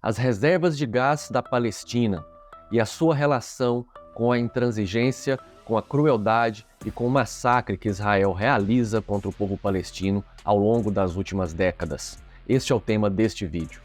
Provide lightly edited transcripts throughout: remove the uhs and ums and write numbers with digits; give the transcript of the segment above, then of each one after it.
as reservas de gás da Palestina e a sua relação com a intransigência, com a crueldade e com o massacre que Israel realiza contra o povo palestino ao longo das últimas décadas. Este é o tema deste vídeo.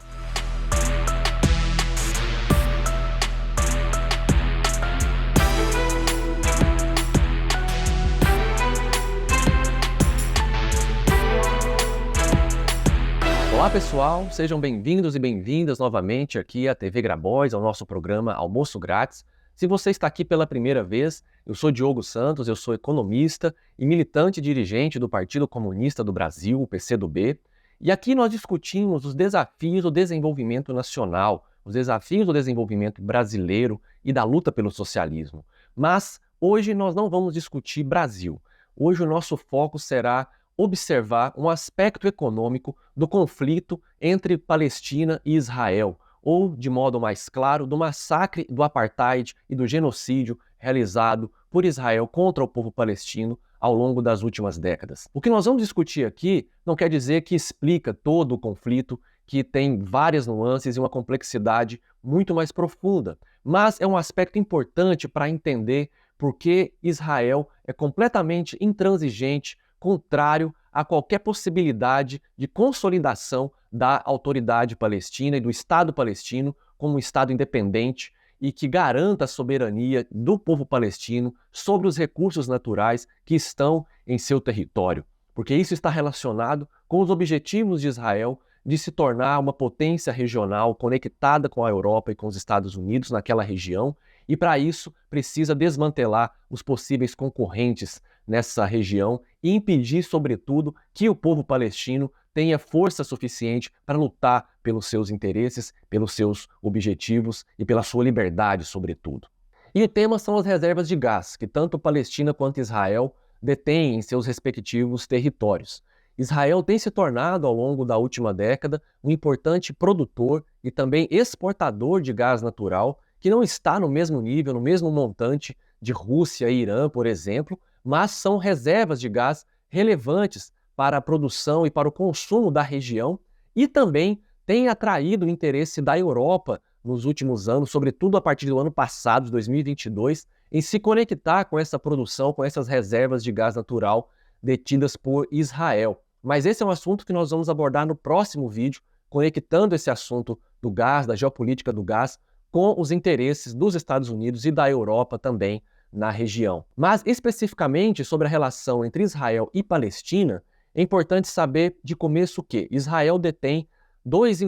Olá pessoal, sejam bem-vindos e bem-vindas novamente aqui à TV Grabois, ao nosso programa Almoço Grátis. Se você está aqui pela primeira vez, eu sou Diogo Santos, eu sou economista e militante dirigente do Partido Comunista do Brasil, o PCdoB, e aqui nós discutimos os desafios do desenvolvimento nacional, os desafios do desenvolvimento brasileiro e da luta pelo socialismo. Mas hoje nós não vamos discutir Brasil. Hoje o nosso foco será observar um aspecto econômico do conflito entre Palestina e Israel, ou, de modo mais claro, do massacre do apartheid e do genocídio realizado por Israel contra o povo palestino ao longo das últimas décadas. O que nós vamos discutir aqui não quer dizer que explica todo o conflito, que tem várias nuances e uma complexidade muito mais profunda, mas é um aspecto importante para entender por que Israel é completamente intransigente, contrário a qualquer possibilidade de consolidação da autoridade palestina e do Estado palestino como um Estado independente e que garanta a soberania do povo palestino sobre os recursos naturais que estão em seu território, porque isso está relacionado com os objetivos de Israel de se tornar uma potência regional conectada com a Europa e com os Estados Unidos naquela região, e para isso precisa desmantelar os possíveis concorrentes nessa região e impedir, sobretudo, que o povo palestino tenha força suficiente para lutar pelos seus interesses, pelos seus objetivos e pela sua liberdade, sobretudo. E o tema são as reservas de gás, que tanto Palestina quanto Israel detêm em seus respectivos territórios. Israel tem se tornado, ao longo da última década, um importante produtor e também exportador de gás natural, que não está no mesmo nível, no mesmo montante de Rússia e Irã, por exemplo, mas são reservas de gás relevantes para a produção e para o consumo da região e também tem atraído o interesse da Europa nos últimos anos, sobretudo a partir do ano passado, de 2022, em se conectar com essa produção, com essas reservas de gás natural detidas por Israel. Mas esse é um assunto que nós vamos abordar no próximo vídeo, conectando esse assunto do gás, da geopolítica do gás, com os interesses dos Estados Unidos e da Europa também na região. Mas especificamente sobre a relação entre Israel e Palestina, é importante saber de começo que Israel detém dois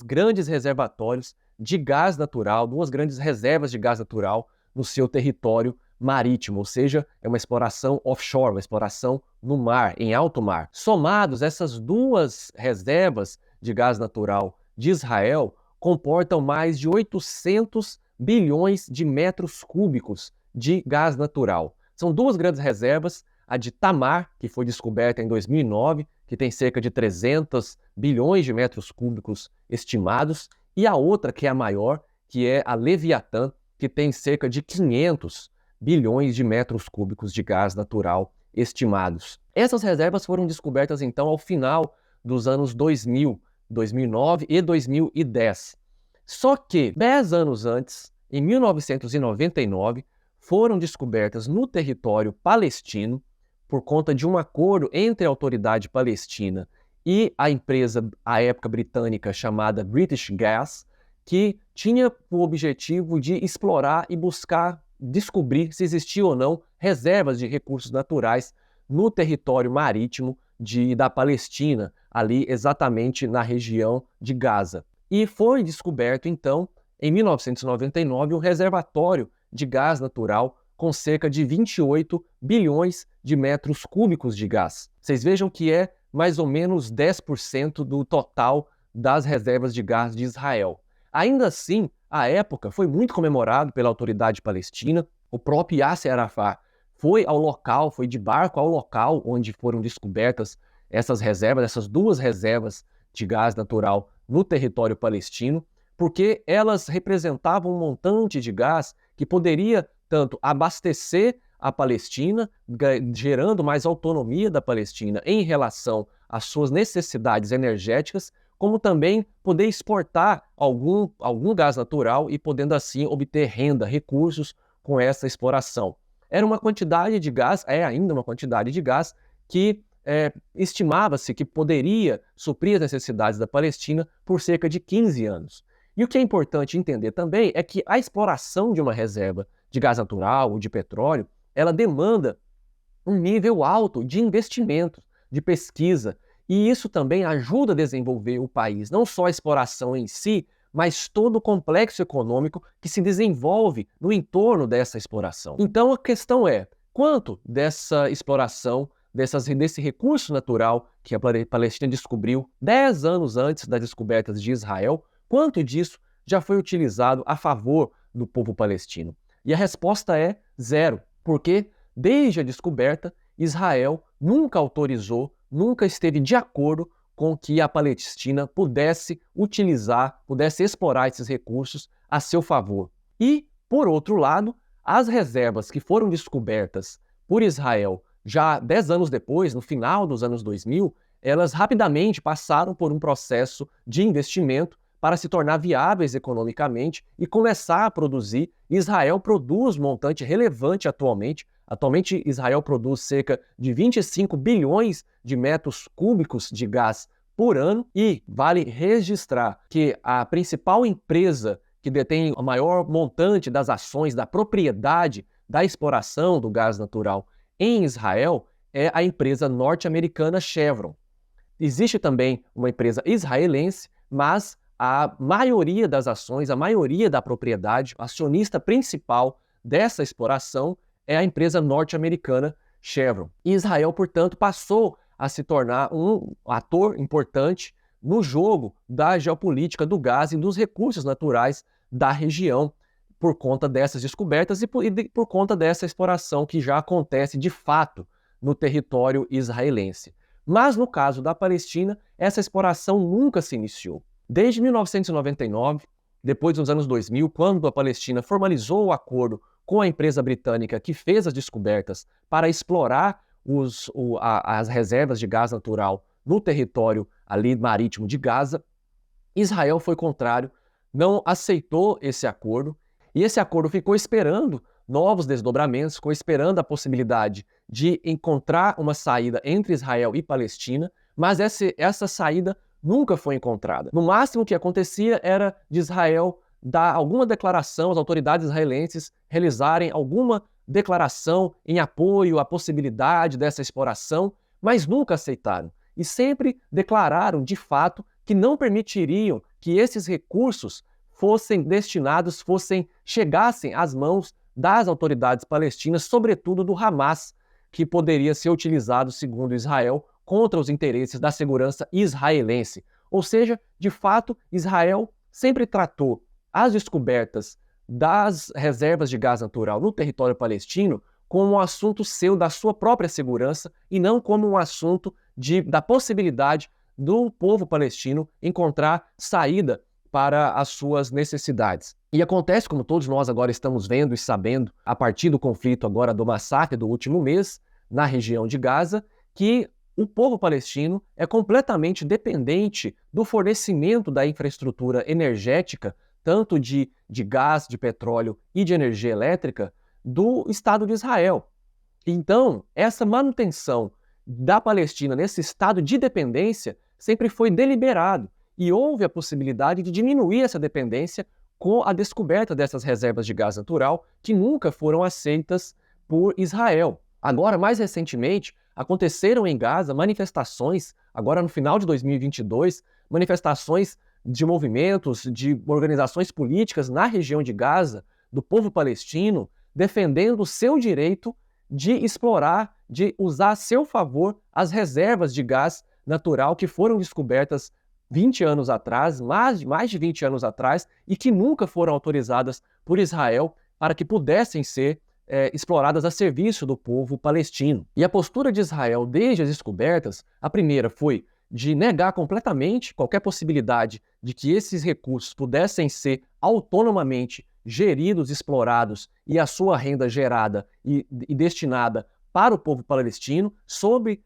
grandes reservatórios de gás natural, duas grandes reservas de gás natural no seu território marítimo, ou seja, é uma exploração offshore, uma exploração no mar, em alto mar. Somados, essas duas reservas de gás natural de Israel comportam mais de 800 bilhões de metros cúbicos de gás natural. São duas grandes reservas, a de Tamar, que foi descoberta em 2009, que tem cerca de 300 bilhões de metros cúbicos estimados, e a outra, que é a maior, que é a Leviatã, que tem cerca de 500 bilhões de metros cúbicos de gás natural estimados. Essas reservas foram descobertas, então, ao final dos anos 2000, 2009 e 2010. Só que, 10 anos antes, em 1999, foram descobertas no território palestino, por conta de um acordo entre a autoridade palestina e a empresa, à época britânica, chamada British Gas, que tinha o objetivo de explorar e buscar descobrir se existia ou não reservas de recursos naturais no território marítimo da Palestina, ali exatamente na região de Gaza. E foi descoberto, então, em 1999, um reservatório de gás natural com cerca de 28 bilhões de metros cúbicos de gás. Vocês vejam que é mais ou menos 10% do total das reservas de gás de Israel. Ainda assim, à época, foi muito comemorado pela autoridade palestina. O próprio Yasser Arafat foi ao local, foi de barco ao local onde foram descobertas essas reservas, essas duas reservas de gás natural no território palestino, porque elas representavam um montante de gás que poderia tanto abastecer a Palestina, gerando mais autonomia da Palestina em relação às suas necessidades energéticas, como também poder exportar algum gás natural e podendo assim obter renda, recursos com essa exploração. Era uma quantidade de gás, é ainda uma quantidade de gás que estimava-se que poderia suprir as necessidades da Palestina por cerca de 15 anos. E o que é importante entender também é que a exploração de uma reserva de gás natural ou de petróleo, ela demanda um nível alto de investimento, de pesquisa, e isso também ajuda a desenvolver o país, não só a exploração em si, mas todo o complexo econômico que se desenvolve no entorno dessa exploração. Então a questão é, quanto dessa exploração, desse recurso natural que a Palestina descobriu 10 anos antes das descobertas de Israel, quanto disso já foi utilizado a favor do povo palestino? E a resposta é zero, porque desde a descoberta, Israel nunca autorizou, nunca esteve de acordo com que a Palestina pudesse utilizar, pudesse explorar esses recursos a seu favor. E, por outro lado, as reservas que foram descobertas por Israel já 10 anos depois, no final dos anos 2000, elas rapidamente passaram por um processo de investimento para se tornar viáveis economicamente e começar a produzir. Israel produz um montante relevante atualmente. Atualmente, Israel produz cerca de 25 bilhões de metros cúbicos de gás por ano e vale registrar que a principal empresa que detém o maior montante das ações da propriedade da exploração do gás natural em Israel é a empresa norte-americana Chevron. Existe também uma empresa israelense, mas a maioria das ações, a maioria da propriedade, o acionista principal dessa exploração é a empresa norte-americana Chevron. E Israel, portanto, passou a se tornar um ator importante no jogo da geopolítica do gás e dos recursos naturais da região, por conta dessas descobertas e por conta dessa exploração que já acontece de fato no território israelense. Mas no caso da Palestina, essa exploração nunca se iniciou. Desde 1999, depois dos anos 2000, quando a Palestina formalizou o acordo com a empresa britânica que fez as descobertas para explorar as reservas de gás natural no território ali marítimo de Gaza, Israel foi contrário, não aceitou esse acordo, e esse acordo ficou esperando novos desdobramentos, ficou esperando a possibilidade de encontrar uma saída entre Israel e Palestina, mas essa saída nunca foi encontrada. No máximo que acontecia era de Israel dar alguma declaração, as autoridades israelenses realizarem alguma declaração em apoio à possibilidade dessa exploração, mas nunca aceitaram. E sempre declararam, de fato, que não permitiriam que esses recursos chegassem às mãos das autoridades palestinas, sobretudo do Hamas, que poderia ser utilizado, segundo Israel, contra os interesses da segurança israelense. Ou seja, de fato, Israel sempre tratou as descobertas das reservas de gás natural no território palestino como um assunto seu, da sua própria segurança, e não como um assunto da possibilidade do povo palestino encontrar saída para as suas necessidades. E acontece, como todos nós agora estamos vendo e sabendo, a partir do conflito agora do massacre do último mês, na região de Gaza, que o povo palestino é completamente dependente do fornecimento da infraestrutura energética, tanto de gás, de petróleo e de energia elétrica, do Estado de Israel. Então, essa manutenção da Palestina nesse estado de dependência sempre foi deliberado e houve a possibilidade de diminuir essa dependência com a descoberta dessas reservas de gás natural que nunca foram aceitas por Israel. Agora, mais recentemente, aconteceram em Gaza manifestações, agora no final de 2022, manifestações de movimentos, de organizações políticas na região de Gaza, do povo palestino, defendendo o seu direito de explorar, de usar a seu favor as reservas de gás natural que foram descobertas 20 anos atrás, mais de 20 anos atrás, e que nunca foram autorizadas por Israel para que pudessem ser exploradas a serviço do povo palestino. E a postura de Israel desde as descobertas, a primeira foi de negar completamente qualquer possibilidade de que esses recursos pudessem ser autonomamente geridos, explorados e a sua renda gerada e destinada para o povo palestino, sob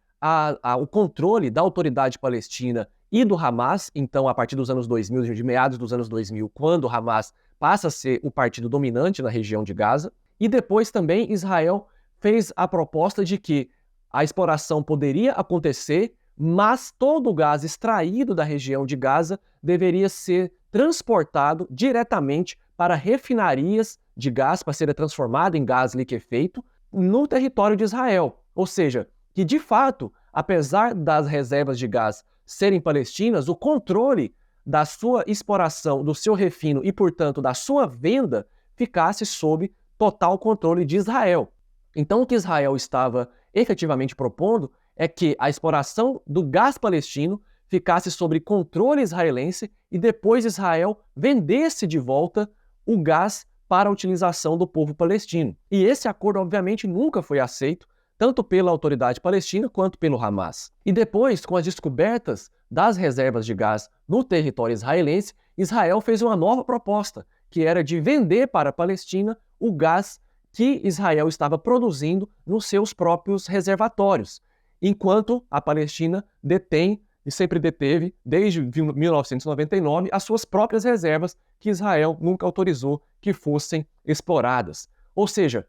o controle da autoridade palestina e do Hamas, então a partir dos anos 2000, de meados dos anos 2000, quando o Hamas passa a ser o partido dominante na região de Gaza. E depois também Israel fez a proposta de que a exploração poderia acontecer, mas todo o gás extraído da região de Gaza deveria ser transportado diretamente para refinarias de gás, para ser transformado em gás liquefeito, no território de Israel. Ou seja, que de fato, apesar das reservas de gás serem palestinas, o controle da sua exploração, do seu refino e, portanto, da sua venda, ficasse sob total controle de Israel. Então, o que Israel estava efetivamente propondo é que a exploração do gás palestino ficasse sob controle israelense e depois Israel vendesse de volta o gás para a utilização do povo palestino. E esse acordo, obviamente, nunca foi aceito, tanto pela autoridade palestina quanto pelo Hamas. E depois, com as descobertas das reservas de gás no território israelense, Israel fez uma nova proposta, que era de vender para a Palestina o gás que Israel estava produzindo nos seus próprios reservatórios, enquanto a Palestina detém e sempre deteve, desde 1999, as suas próprias reservas que Israel nunca autorizou que fossem exploradas. Ou seja,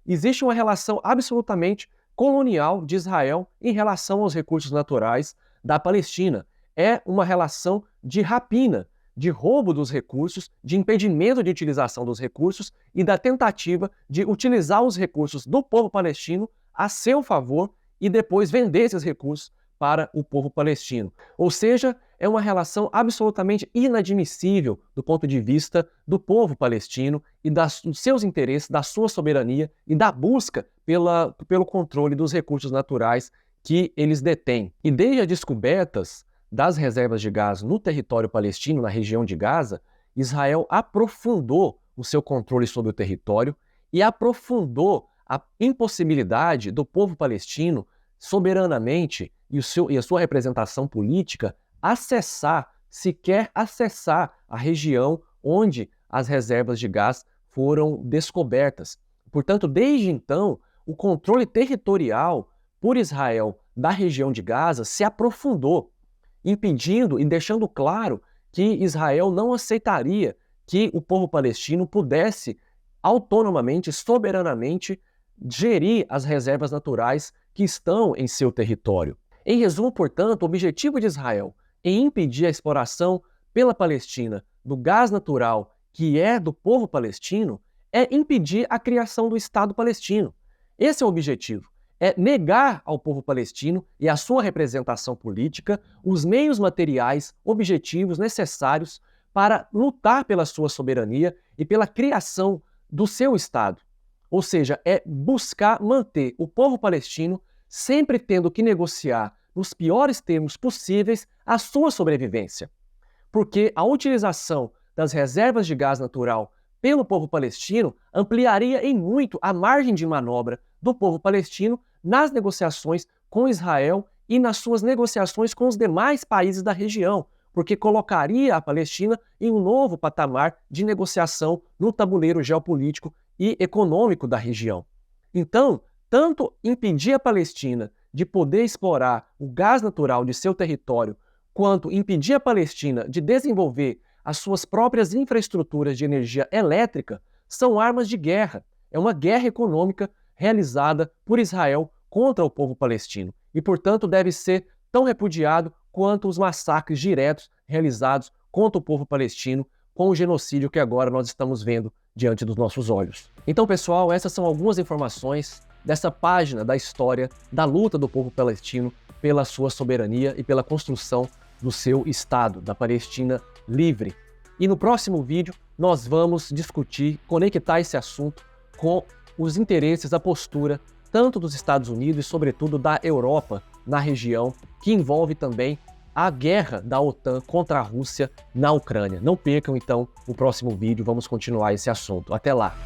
existe uma relação absolutamente colonial de Israel em relação aos recursos naturais da Palestina. É uma relação de rapina, de roubo dos recursos, de impedimento de utilização dos recursos e da tentativa de utilizar os recursos do povo palestino a seu favor e depois vender esses recursos para o povo palestino. Ou seja, é uma relação absolutamente inadmissível do ponto de vista do povo palestino e dos seus interesses, da sua soberania e da busca pelo controle dos recursos naturais que eles detêm. E desde as descobertas das reservas de gás no território palestino, na região de Gaza, Israel aprofundou o seu controle sobre o território e aprofundou a impossibilidade do povo palestino soberanamente e a sua representação política sequer acessar a região onde as reservas de gás foram descobertas. Portanto, desde então, o controle territorial por Israel da região de Gaza se aprofundou, impedindo e deixando claro que Israel não aceitaria que o povo palestino pudesse autonomamente, soberanamente, gerir as reservas naturais que estão em seu território. Em resumo, portanto, o objetivo de Israel em impedir a exploração pela Palestina do gás natural que é do povo palestino é impedir a criação do Estado palestino. Esse é o objetivo. É negar ao povo palestino e à sua representação política os meios materiais, objetivos necessários para lutar pela sua soberania e pela criação do seu Estado. Ou seja, é buscar manter o povo palestino sempre tendo que negociar nos piores termos possíveis a sua sobrevivência. Porque a utilização das reservas de gás natural pelo povo palestino ampliaria em muito a margem de manobra do povo palestino nas negociações com Israel e nas suas negociações com os demais países da região, porque colocaria a Palestina em um novo patamar de negociação no tabuleiro geopolítico e econômico da região. Então, tanto impedir a Palestina de poder explorar o gás natural de seu território, quanto impedir a Palestina de desenvolver as suas próprias infraestruturas de energia elétrica, são armas de guerra. É uma guerra econômica realizada por Israel contra o povo palestino e, portanto, deve ser tão repudiado quanto os massacres diretos realizados contra o povo palestino com o genocídio que agora nós estamos vendo diante dos nossos olhos. Então, pessoal, essas são algumas informações dessa página da história da luta do povo palestino pela sua soberania e pela construção do seu Estado, da Palestina livre. E no próximo vídeo nós vamos discutir, conectar esse assunto com os interesses, a postura tanto dos Estados Unidos e sobretudo da Europa na região, que envolve também a guerra da OTAN contra a Rússia na Ucrânia. Não percam então o próximo vídeo, vamos continuar esse assunto. Até lá!